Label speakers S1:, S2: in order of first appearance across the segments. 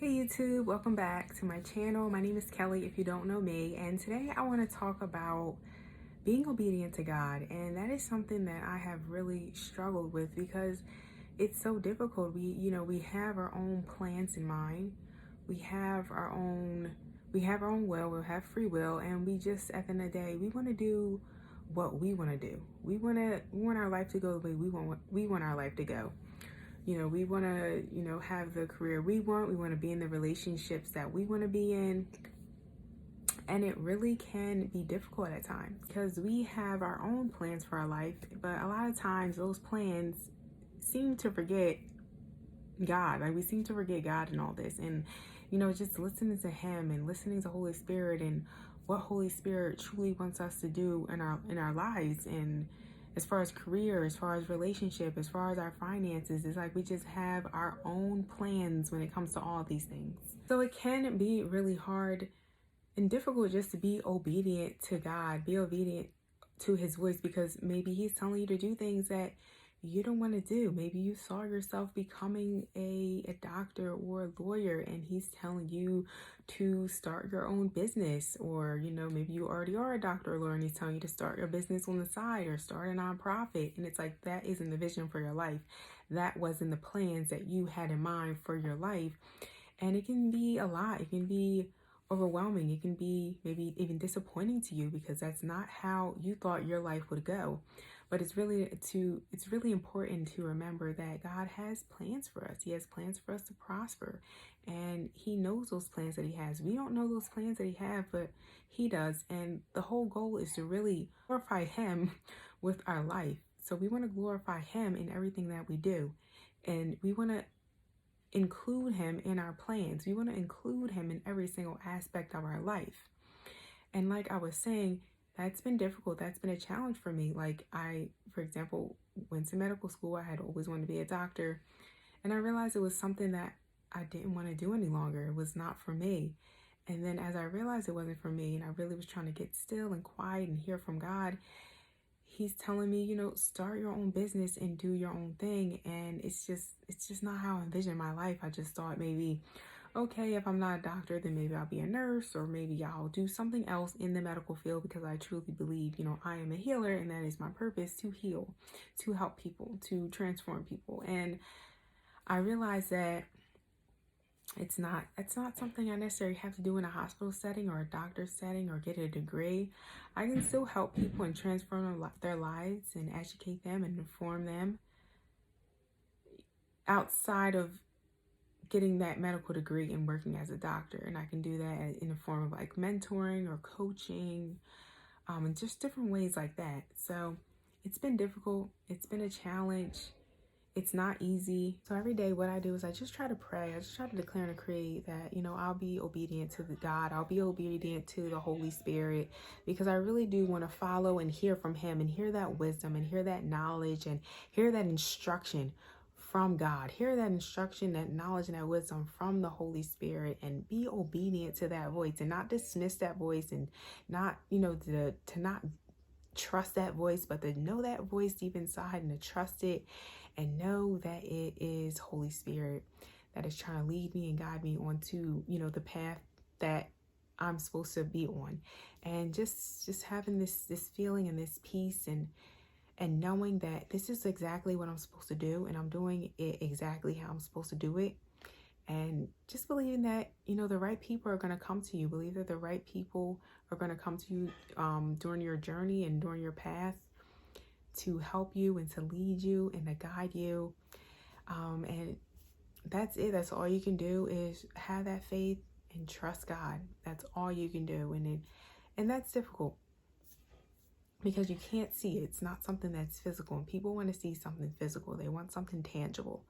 S1: Hey YouTube, welcome back to my channel. My name is Kelly if you don't know me, and today I want to talk about being obedient to God. And that is something that I have really struggled with because it's so difficult. We have our own plans in mind. We have our own will, we have free will, and we just at the end of the day, we want to do what we want to do. We want our life to go the way we want our life to go. We want to, have the career we want. We want to be in the relationships that we want to be in. And it really can be difficult at times because we have our own plans for our life. But a lot of times those plans seem to forget God. Like we seem to forget God in all this. And, just listening to Him and listening to Holy Spirit and what Holy Spirit truly wants us to do in our lives, and as far as career, as far as relationship, as far as our finances, it's like we just have our own plans when it comes to all these things. So it can be really hard and difficult just to be obedient to God, be obedient to His voice, because maybe He's telling you to do things that you don't want to do. Maybe you saw yourself becoming a doctor or a lawyer, and He's telling you to start your own business. Or, maybe you already are a doctor or lawyer and He's telling you to start your business on the side or start a nonprofit. And it's like, that isn't the vision for your life. That wasn't the plans that you had in mind for your life. And it can be a lot. It can be overwhelming. It can be maybe even disappointing to you because that's not how you thought your life would go. But it's really important to remember that God has plans for us. He has plans for us to prosper, and He knows those plans that He has. We don't know those plans that He has, but He does. And the whole goal is to really glorify Him with our life. So we want to glorify Him in everything that we do, and we want to include Him in our plans. We want to include Him in every single aspect of our life. And like I was saying, that's been difficult. That's been a challenge for me. Like for example, went to medical school. I had always wanted to be a doctor. And I realized it was something that I didn't want to do any longer. It was not for me. And then as I realized it wasn't for me, and I really was trying to get still and quiet and hear from God, He's telling me, start your own business and do your own thing. And it's just not how I envisioned my life. I just thought maybe, okay, if I'm not a doctor, then maybe I'll be a nurse, or maybe I'll do something else in the medical field, because I truly believe, I am a healer, and that is my purpose, to heal, to help people, to transform people. And I realized that it's not something I necessarily have to do in a hospital setting or a doctor's setting or get a degree. I can still help people and transform their lives and educate them and inform them outside of getting that medical degree and working as a doctor. And I can do that in the form of like mentoring or coaching, and just different ways like that. So it's been difficult. It's been a challenge. It's not easy. So every day what I do is I just try to pray. I just try to declare and decree that, I'll be obedient to the God. I'll be obedient to the Holy Spirit, because I really do want to follow and hear from Him and hear that wisdom and hear that knowledge and hear that instruction from God. Hear that instruction, that knowledge, and that wisdom from the Holy Spirit, and be obedient to that voice and not dismiss that voice, and not, to not trust that voice, but to know that voice deep inside and to trust it and know that it is Holy Spirit that is trying to lead me and guide me onto, the path that I'm supposed to be on. And just having this feeling and this peace, and knowing that this is exactly what I'm supposed to do, and I'm doing it exactly how I'm supposed to do it. And just believing that, the right people are going to come to you. Believe that the right people are going to come to you during your journey and during your path, to help you and to lead you and to guide you. And that's it. That's all you can do, is have that faith and trust God. That's all you can do. And that's difficult, because you can't see it. It's not something that's physical, and people want to see something physical. They want something tangible.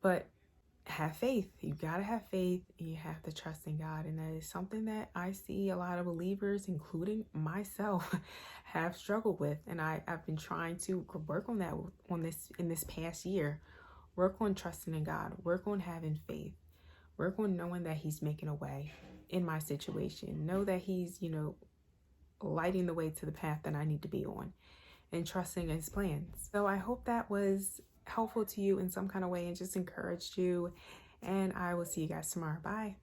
S1: But have faith. You got to have faith, and you have to trust in God. And that is something that I see a lot of believers, including myself, have struggled with. And I've been trying to work on that in this past year. Work on trusting in God. Work on having faith. Work on knowing that He's making a way in my situation. Know that He's, lighting the way to the path that I need to be on, and trusting His plans. So I hope that was helpful to you in some kind of way and just encouraged you. And I will see you guys tomorrow. Bye.